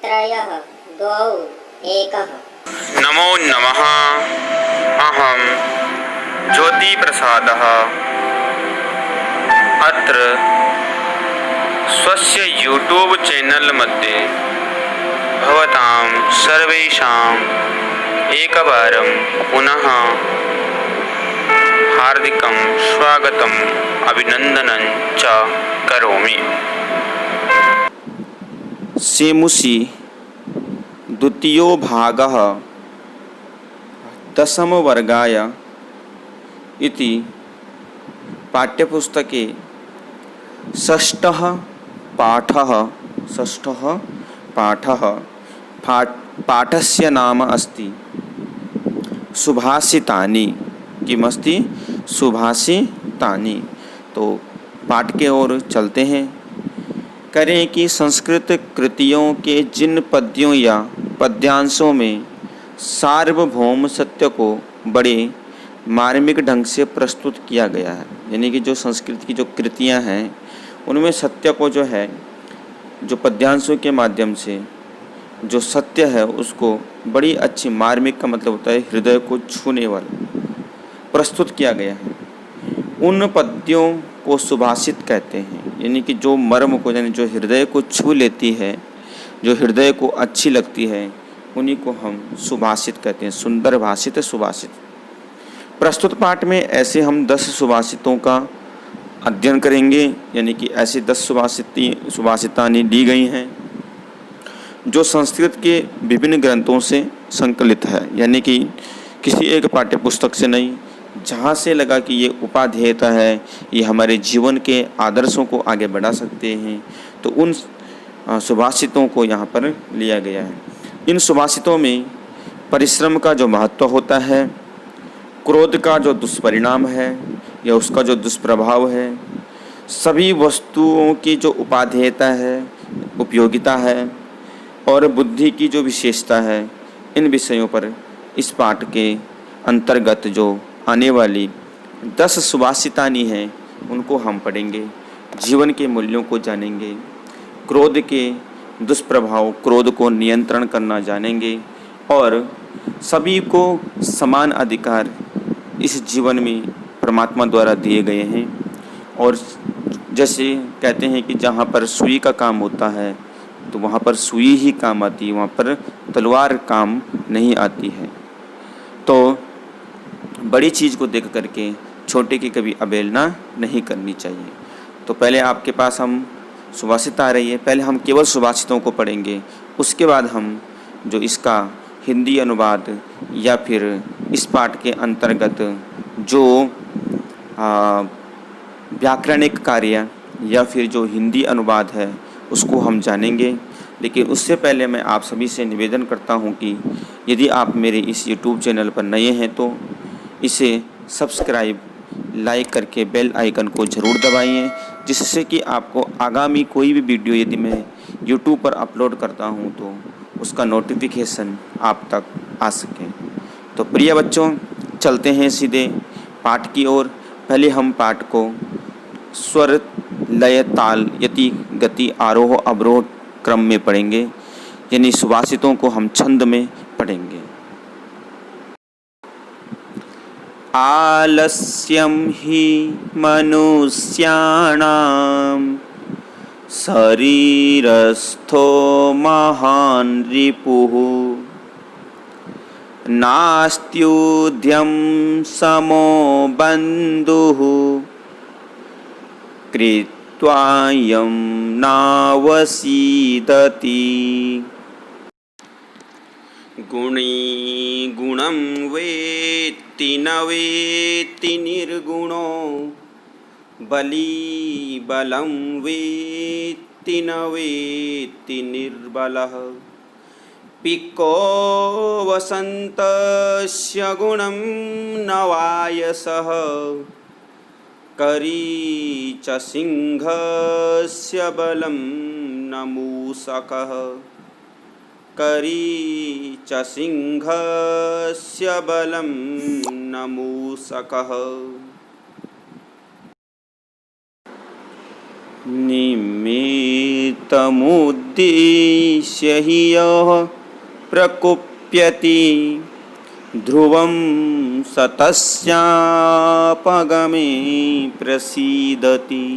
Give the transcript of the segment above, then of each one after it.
त्रयः द्वौ एकः। नमो नमः। अहं ज्योतिप्रसादः अत्र स्वस्य यूट्यूब चैनल मध्ये भवतां सर्वेषाम् एकवारं पुनः हार्दिकं स्वागतम् अभिनन्दनं च करोमि। सेमुषि द्वितीयो भागः दशमवर्गाय इति पाठ्यपुस्तके षष्ठः पाठः पाठस्य नाम अस्ति सुभाषितानि। किमस्ति? सुभाषितानि। तो पाठ के ओर चलते हैं। करें कि संस्कृत कृतियों के जिन पद्यों या पद्यांशों में सार्वभौम सत्य को बड़े मार्मिक ढंग से प्रस्तुत किया गया है, यानी कि जो संस्कृत की जो कृतियां हैं उनमें सत्य को जो है, जो पद्यांशों के माध्यम से जो सत्य है उसको बड़ी अच्छी, मार्मिक का मतलब होता है हृदय को छूने वाला, प्रस्तुत किया गया है। उन पद्यों को सुभाषित कहते हैं, यानी कि जो मर्म को, यानी जो हृदय को छू लेती है, जो हृदय को अच्छी लगती है, उन्हीं को हम सुभाषित कहते हैं। सुंदर भाषित, सुभाषित। प्रस्तुत पाठ में ऐसे हम 10 सुभाषितों का अध्ययन करेंगे, यानी कि ऐसे 10 सुभाषितानि दी गई हैं जो संस्कृत के विभिन्न ग्रंथों से संकलित है, यानी कि किसी एक पाठ्य पुस्तक से नहीं। जहाँ से लगा कि ये उपाधेयता है, ये हमारे जीवन के आदर्शों को आगे बढ़ा सकते हैं, तो उन सुभाषितों को यहाँ पर लिया गया है। इन सुभाषितों में परिश्रम का जो महत्व होता है, क्रोध का जो दुष्परिणाम है या उसका जो दुष्प्रभाव है, सभी वस्तुओं की जो उपाधेयता है, उपयोगिता है, और बुद्धि की जो विशेषता है, इन विषयों पर इस पाठ के अंतर्गत जो आने वाली 10 सुभाषितानि हैं उनको हम पढ़ेंगे। जीवन के मूल्यों को जानेंगे, क्रोध के दुष्प्रभाव, क्रोध को नियंत्रण करना जानेंगे, और सभी को समान अधिकार इस जीवन में परमात्मा द्वारा दिए गए हैं। और जैसे कहते हैं कि जहाँ पर सुई का काम होता है तो वहाँ पर सुई ही काम आती है, वहाँ पर तलवार काम नहीं आती है। तो बड़ी चीज़ को देख करके छोटे की कभी अवहेलना नहीं करनी चाहिए। तो पहले आपके पास हम सुभाषित आ रही है, पहले हम केवल सुभाषितों को पढ़ेंगे, उसके बाद हम जो इसका हिंदी अनुवाद या फिर इस पाठ के अंतर्गत जो व्याकरणिक कार्य या फिर जो हिंदी अनुवाद है उसको हम जानेंगे। लेकिन उससे पहले मैं आप सभी से निवेदन करता हूं कि यदि आप मेरे इस YouTube चैनल पर नए हैं तो इसे सब्सक्राइब, लाइक करके बेल आइकन को ज़रूर दबाइए, जिससे कि आपको आगामी कोई भी वीडियो यदि मैं YouTube पर अपलोड करता हूं तो उसका नोटिफिकेशन आप तक आ सके। तो प्रिय बच्चों, चलते हैं सीधे पाठ की ओर। पहले हम पाठ को स्वर, लय, ताल, यति, गति, आरोह अवरोह क्रम में पढ़ेंगे, यानी सुभाषितों को हम छंद में पढ़ेंगे। आलस्यं हि मनुष्याणां शरीरस्थो महान् रिपुः नास्त्युद्यं समो बन्धुः कृत्वायं नावसीदति। गुणी गुणं वेत्ति न वेत्ति निर्गुणो बली बलं वेत्ति न वेत्ति निर्बलः। पिको वसन्तस्य गुणं न वायसः करी च सिंहस्य बलं न मूषकः। करी च सिंहस्य बलं न मूषकः। निमित्तमुद्यमस्य उद्देश्य हि यः प्रकुप्यति ध्रुवं स तस्यापगमे प्रसीदति।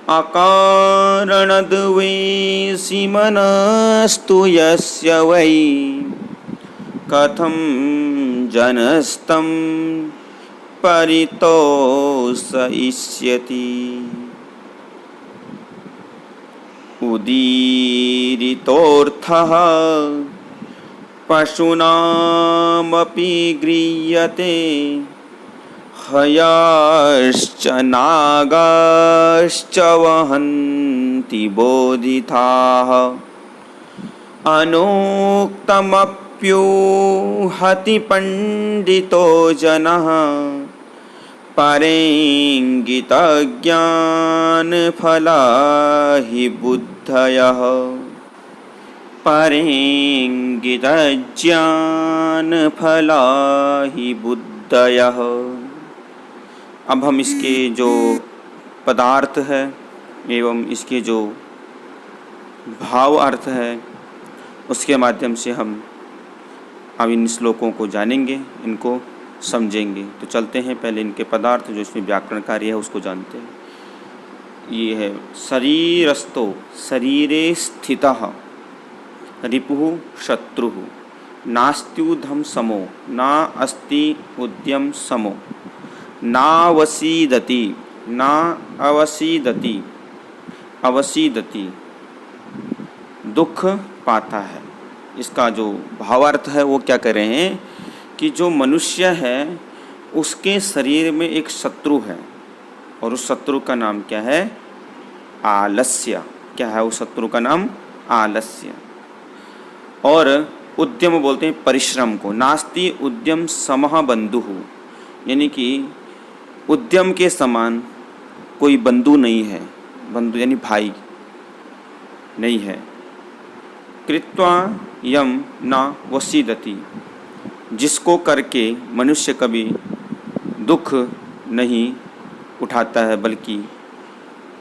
अकारणद्वेषी मनस्तु यस्य वै कथं जनस्तं परितोषयिष्यति। उदीरितोऽर्थः पशूनामपि गृह्यते हयश्च नागाश्च वहन्ति बोधिताः अनोक्तमप्युहति पण्डितो जनः परेङ्गितज्ञानफला हि बुद्धयः परेङ्गितज्ञानफला हि बुद्धयः। अब हम इसके जो पदार्थ है एवं इसके जो भाव अर्थ है उसके माध्यम से हम अब इन श्लोकों को जानेंगे, इनको समझेंगे। तो चलते हैं पहले इनके पदार्थ जो इसमें व्याकरण कार्य है उसको जानते हैं। ये है शरीरस्थो शरीरे स्थितः रिपुः शत्रुः नास्त्युधम समो ना अस्ति उद्यम समो नावसीदति ना अवसीदति अवसीदति दुख पाता है। इसका जो भावार्थ है वो क्या कह रहे हैं कि जो मनुष्य है उसके शरीर में एक शत्रु है और उस शत्रु का नाम क्या है? आलस्य। क्या है उस शत्रु का नाम? आलस्य। और उद्यम बोलते हैं परिश्रम को। नास्ति उद्यम समः बंधुः, यानी कि उद्यम के समान कोई बंधु नहीं है। बंधु यानी भाई नहीं है। कृत्वा यम न वसीदति, जिसको करके मनुष्य कभी दुख नहीं उठाता है बल्कि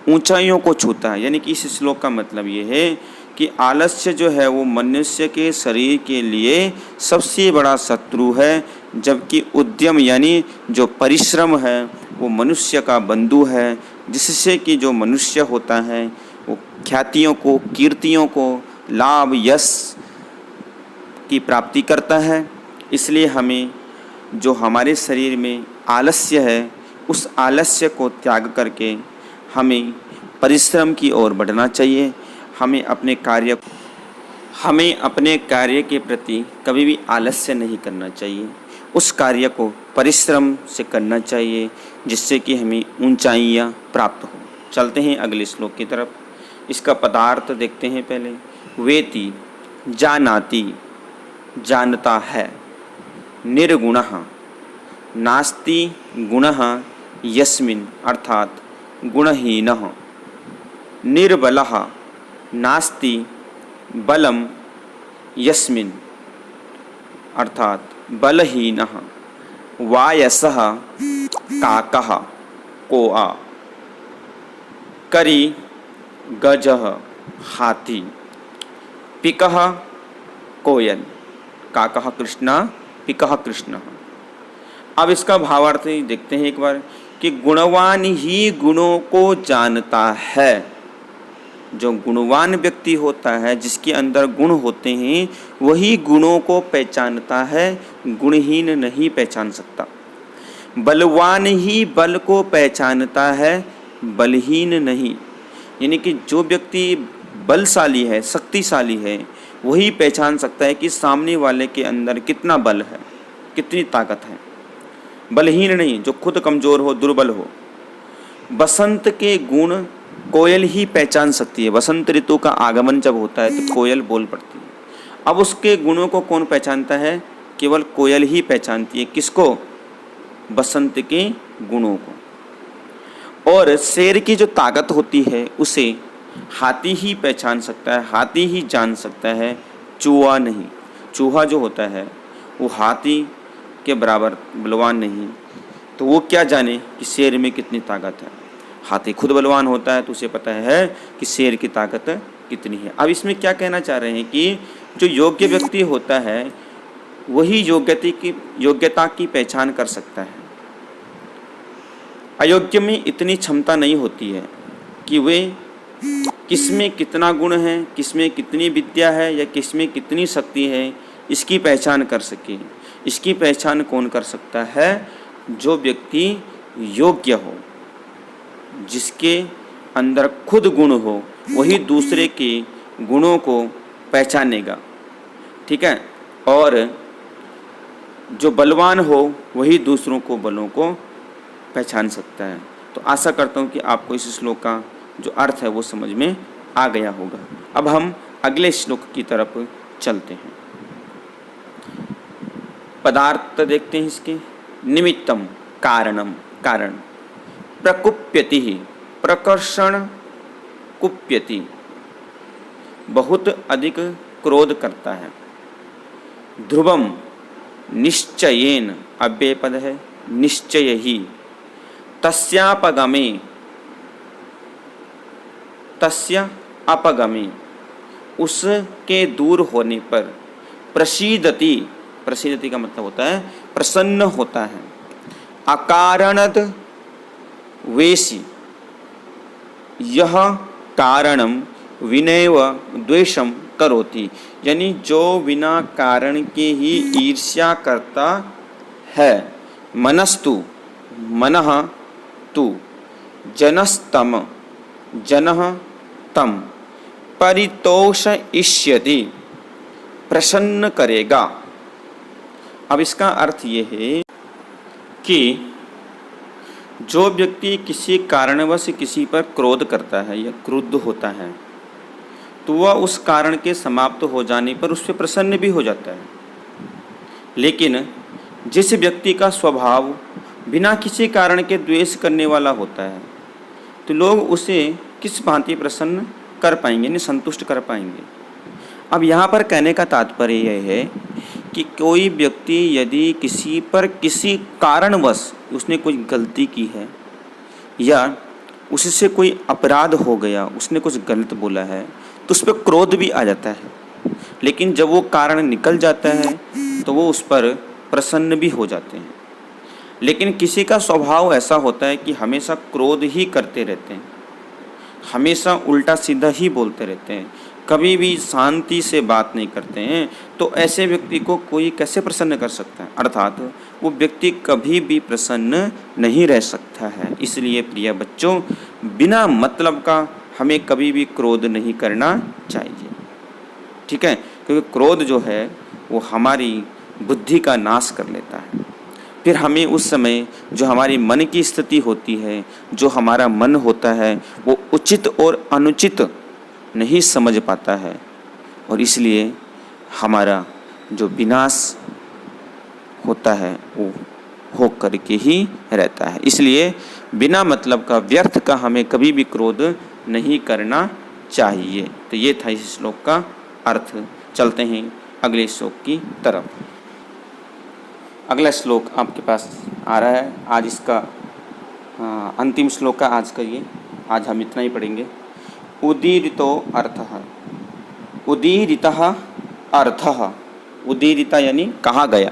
ऊंचाइयों को छूता है। यानी कि इस श्लोक का मतलब ये है कि आलस्य जो है वो मनुष्य के शरीर के लिए सबसे बड़ा शत्रु है, जबकि उद्यम यानी जो परिश्रम है वो मनुष्य का बंधु है, जिससे कि जो मनुष्य होता है वो ख्यातियों को, कीर्तियों को, लाभ, यश की प्राप्ति करता है। इसलिए हमें जो हमारे शरीर में आलस्य है उस आलस्य को त्याग करके हमें परिश्रम की ओर बढ़ना चाहिए। हमें अपने कार्य के प्रति कभी भी आलस्य नहीं करना चाहिए। उस कार्य को परिश्रम से करना चाहिए जिससे कि हमें ऊंचाइयां प्राप्त हो। चलते हैं अगले श्लोक की तरफ। इसका पदार्थ देखते हैं पहले। वेति जानाति जानता है, निर्गुणः नास्ति गुणः यस्मिन् अर्थात गुणहीनः, निर्बलः नास्ति बलम यस्मिन् अर्थात बलहीनः, वायसः काकः कोआ, करी गजः हाथी, पिकः कोयल, काकः कृष्णा, पिकः कृष्णः। अब इसका भावार्थ देखते हैं एक बार कि गुणवान ही गुणों को जानता है। जो गुणवान व्यक्ति होता है, जिसके अंदर गुण होते हैं, वही गुणों को पहचानता है, गुणहीन नहीं पहचान सकता। बलवान ही बल को पहचानता है, बलहीन नहीं। यानी कि जो व्यक्ति बलशाली है, शक्तिशाली है, वही पहचान सकता है कि सामने वाले के अंदर कितना बल है, कितनी ताकत है। बलहीन नहीं, जो खुद कमज़ोर हो, दुर्बल हो। बसंत के गुण कोयल ही पहचान सकती है। बसंत ऋतु का आगमन जब होता है तो कोयल बोल पड़ती है। अब उसके गुणों को कौन पहचानता है? केवल कोयल ही पहचानती है। किसको? बसंत के गुणों को। और शेर की जो ताकत होती है उसे हाथी ही पहचान सकता है, हाथी ही जान सकता है, चूहा नहीं। चूहा जो होता है वो हाथी के बराबर बलवान नहीं, तो वो क्या जाने कि शेर में कितनी ताकत है। हाथी खुद बलवान होता है तो उसे पता है कि शेर की ताकत कितनी है। अब इसमें क्या कहना चाह रहे हैं कि जो योग्य व्यक्ति होता है वही योग्यता की पहचान कर सकता है। अयोग्य में इतनी क्षमता नहीं होती है कि वे किसमें कितना गुण है, किसमें कितनी विद्या है या किसमें कितनी शक्ति है, इसकी पहचान कर सके। इसकी पहचान कौन कर सकता है? जो व्यक्ति योग्य हो, जिसके अंदर खुद गुण हो, वही दूसरे के गुणों को पहचानेगा। ठीक है। और जो बलवान हो वही दूसरों को बलों को पहचान सकता है। तो आशा करता हूँ कि आपको इस श्लोक का जो अर्थ है वो समझ में आ गया होगा। अब हम अगले श्लोक की तरफ चलते हैं। पदार्थ देखते हैं इसके। निमित्तम कारणम, कारण। प्रकुप्यति ही, प्रकर्षण कुप्यति, बहुत अधिक क्रोध करता है। ध्रुवम निश्चयेन, अव्यय पद है, निश्चय ही। तस्यापगमे, तस्य अपगमे, उसके दूर होने पर। प्रसीदति, प्रसीदति का मतलब होता है प्रसन्न होता है। अकारणद वेशी, यह कारणम विनैव द्वेषम करोति, यानी जो बिना कारण के ही ईर्ष्या करता है। मनस्तु, मनः तु, जनस्तम, जनः तम, परितोषयिष्यति, प्रसन्न करेगा। अब इसका अर्थ ये है कि जो व्यक्ति किसी कारणवश किसी पर क्रोध करता है या क्रुद्ध होता है तो वह उस कारण के समाप्त हो जाने पर उस पर प्रसन्न भी हो जाता है। लेकिन जिस व्यक्ति का स्वभाव बिना किसी कारण के द्वेष करने वाला होता है तो लोग उसे किस भांति प्रसन्न कर पाएंगे, यानी संतुष्ट कर पाएंगे। अब यहाँ पर कहने का तात्पर्य यह है कि कोई व्यक्ति यदि किसी पर किसी कारणवश उसने कोई गलती की है या उससे कोई अपराध हो गया, उसने कुछ गलत बोला है, तो उस पर क्रोध भी आ जाता है। लेकिन जब वो कारण निकल जाता है तो वो उस पर प्रसन्न भी हो जाते हैं। लेकिन किसी का स्वभाव ऐसा होता है कि हमेशा क्रोध ही करते रहते हैं, हमेशा उल्टा सीधा ही बोलते रहते हैं, कभी भी शांति से बात नहीं करते हैं, तो ऐसे व्यक्ति को कोई कैसे प्रसन्न कर सकता है? अर्थात वो व्यक्ति कभी भी प्रसन्न नहीं रह सकता है। इसलिए प्रिय बच्चों, बिना मतलब का हमें कभी भी क्रोध नहीं करना चाहिए। ठीक है, क्योंकि क्रोध जो है वो हमारी बुद्धि का नाश कर लेता है। फिर हमें उस समय जो हमारी मन की स्थिति होती है, जो हमारा मन होता है, वो उचित और अनुचित नहीं समझ पाता है और इसलिए हमारा जो विनाश होता है वो हो करके ही रहता है। इसलिए बिना मतलब का, व्यर्थ का हमें कभी भी क्रोध नहीं करना चाहिए। तो ये था इस श्लोक का अर्थ। चलते हैं अगले श्लोक की तरफ। अगला श्लोक आपके पास आ रहा है। आज इसका अंतिम श्लोक का आज का ये, आज हम इतना ही पढ़ेंगे। उदीरितो अर्थः, उदीरितः अर्थः, उदीरिता यानी कहा गया।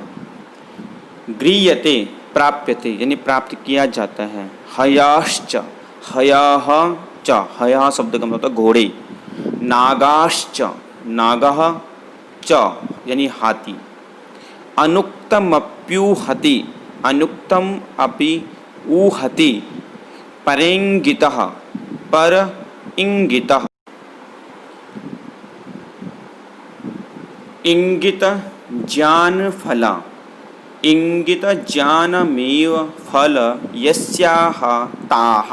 गृह्यते, प्राप्यते यानी प्राप्त किया जाता है। हयाश्च, हयाः च, हया शब्द का मतलब घोड़े। नागाश्च, नागः च यानी हाथी। अनुक्तमप्यूहति, अनुक्तम अपि ऊहति। परेंगितः, पर इंगितः, इंगित ज्ञान फला, इंगित ज्ञानमेव फल यस्याः ताः,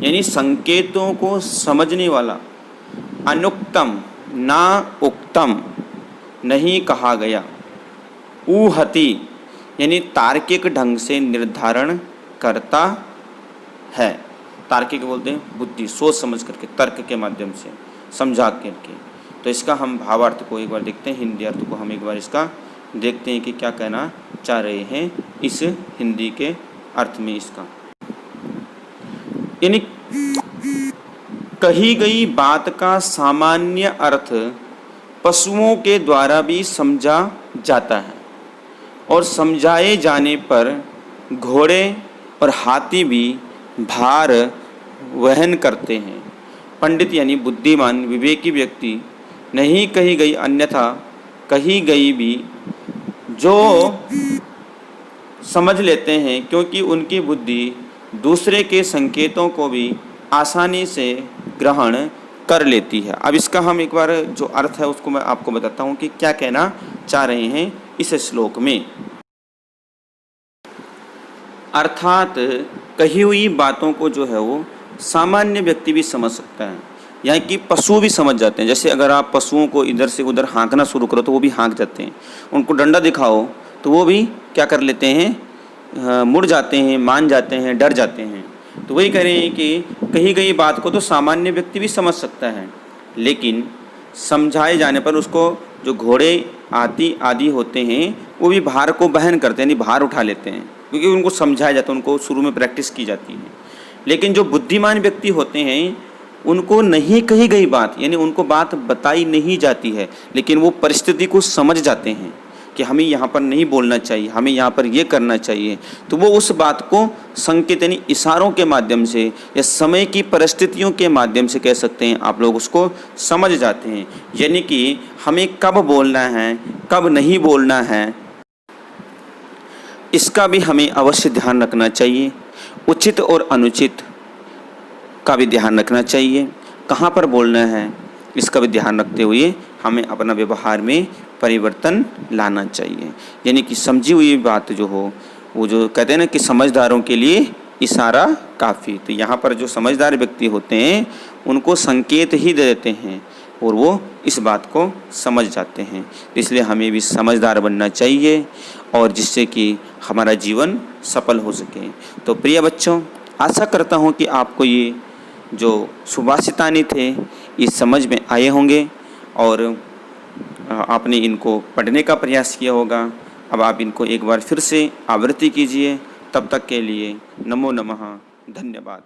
यानी संकेतों को समझने वाला। अनुक्तम, ना उक्तम, नहीं कहा गया। ऊहति यानी तार्किक ढंग से निर्धारण करता है। तार्किक बोलते हैं बुद्धि, सोच समझ करके, तर्क के माध्यम से समझा करके। तो इसका हम भावार्थ को एक बार देखते हैं, हिंदी अर्थ को हम एक बार इसका देखते हैं कि क्या कहना चाह रहे हैं इस हिंदी के अर्थ में इसका। यानी कही गई बात का सामान्य अर्थ पशुओं के द्वारा भी समझा जाता है और समझाए जाने पर घोड़े और हाथी भी भार वहन करते हैं। पंडित यानी बुद्धिमान विवेकी व्यक्ति नहीं कही गई अन्यथा कही गई भी जो समझ लेते हैं, क्योंकि उनकी बुद्धि दूसरे के संकेतों को भी आसानी से ग्रहण कर लेती है। अब इसका हम एक बार जो अर्थ है उसको मैं आपको बताता हूँ कि क्या कहना चाह रहे हैं इस श्लोक में। अर्थात कही हुई बातों को जो है वो सामान्य व्यक्ति भी समझ सकता है, यानी कि पशु भी समझ जाते हैं। जैसे अगर आप पशुओं को इधर से उधर हाँकना शुरू करो तो वो भी हाँक जाते हैं, उनको डंडा दिखाओ तो वो भी क्या कर लेते हैं, मुड़ जाते हैं, मान जाते हैं, डर जाते हैं। तो वही कह रहे हैं कि कही गई बात को तो सामान्य व्यक्ति भी समझ सकता है, लेकिन समझाए जाने पर उसको जो घोड़े आदि होते हैं वो भी भार को वहन करते हैं, यानी भार उठा लेते हैं, क्योंकि उनको समझाया जाता है, उनको शुरू में प्रैक्टिस की जाती है। लेकिन जो बुद्धिमान व्यक्ति होते हैं उनको नहीं कही गई बात, यानी उनको बात बताई नहीं जाती है, लेकिन वो परिस्थिति को समझ जाते हैं कि हमें यहाँ पर नहीं बोलना चाहिए, हमें यहाँ पर ये करना चाहिए। तो वो उस बात को संकेत यानी इशारों के माध्यम से या समय की परिस्थितियों के माध्यम से कह सकते हैं, आप लोग उसको समझ जाते हैं। यानी कि हमें कब बोलना है, कब नहीं बोलना है, इसका भी हमें अवश्य ध्यान रखना चाहिए। उचित और अनुचित का भी ध्यान रखना चाहिए, कहाँ पर बोलना है इसका भी ध्यान रखते हुए हमें अपना व्यवहार में परिवर्तन लाना चाहिए। यानी कि समझी हुई बात जो हो, वो जो कहते हैं ना कि समझदारों के लिए इशारा काफ़ी, तो यहाँ पर जो समझदार व्यक्ति होते हैं उनको संकेत ही दे देते हैं और वो इस बात को समझ जाते हैं। इसलिए हमें भी समझदार बनना चाहिए और जिससे कि हमारा जीवन सफल हो सके। तो प्रिय बच्चों, आशा करता हूँ कि आपको ये जो सुभाषितानी थे ये समझ में आए होंगे और आपने इनको पढ़ने का प्रयास किया होगा। अब आप इनको एक बार फिर से आवृत्ति कीजिए। तब तक के लिए नमो नमः, धन्यवाद।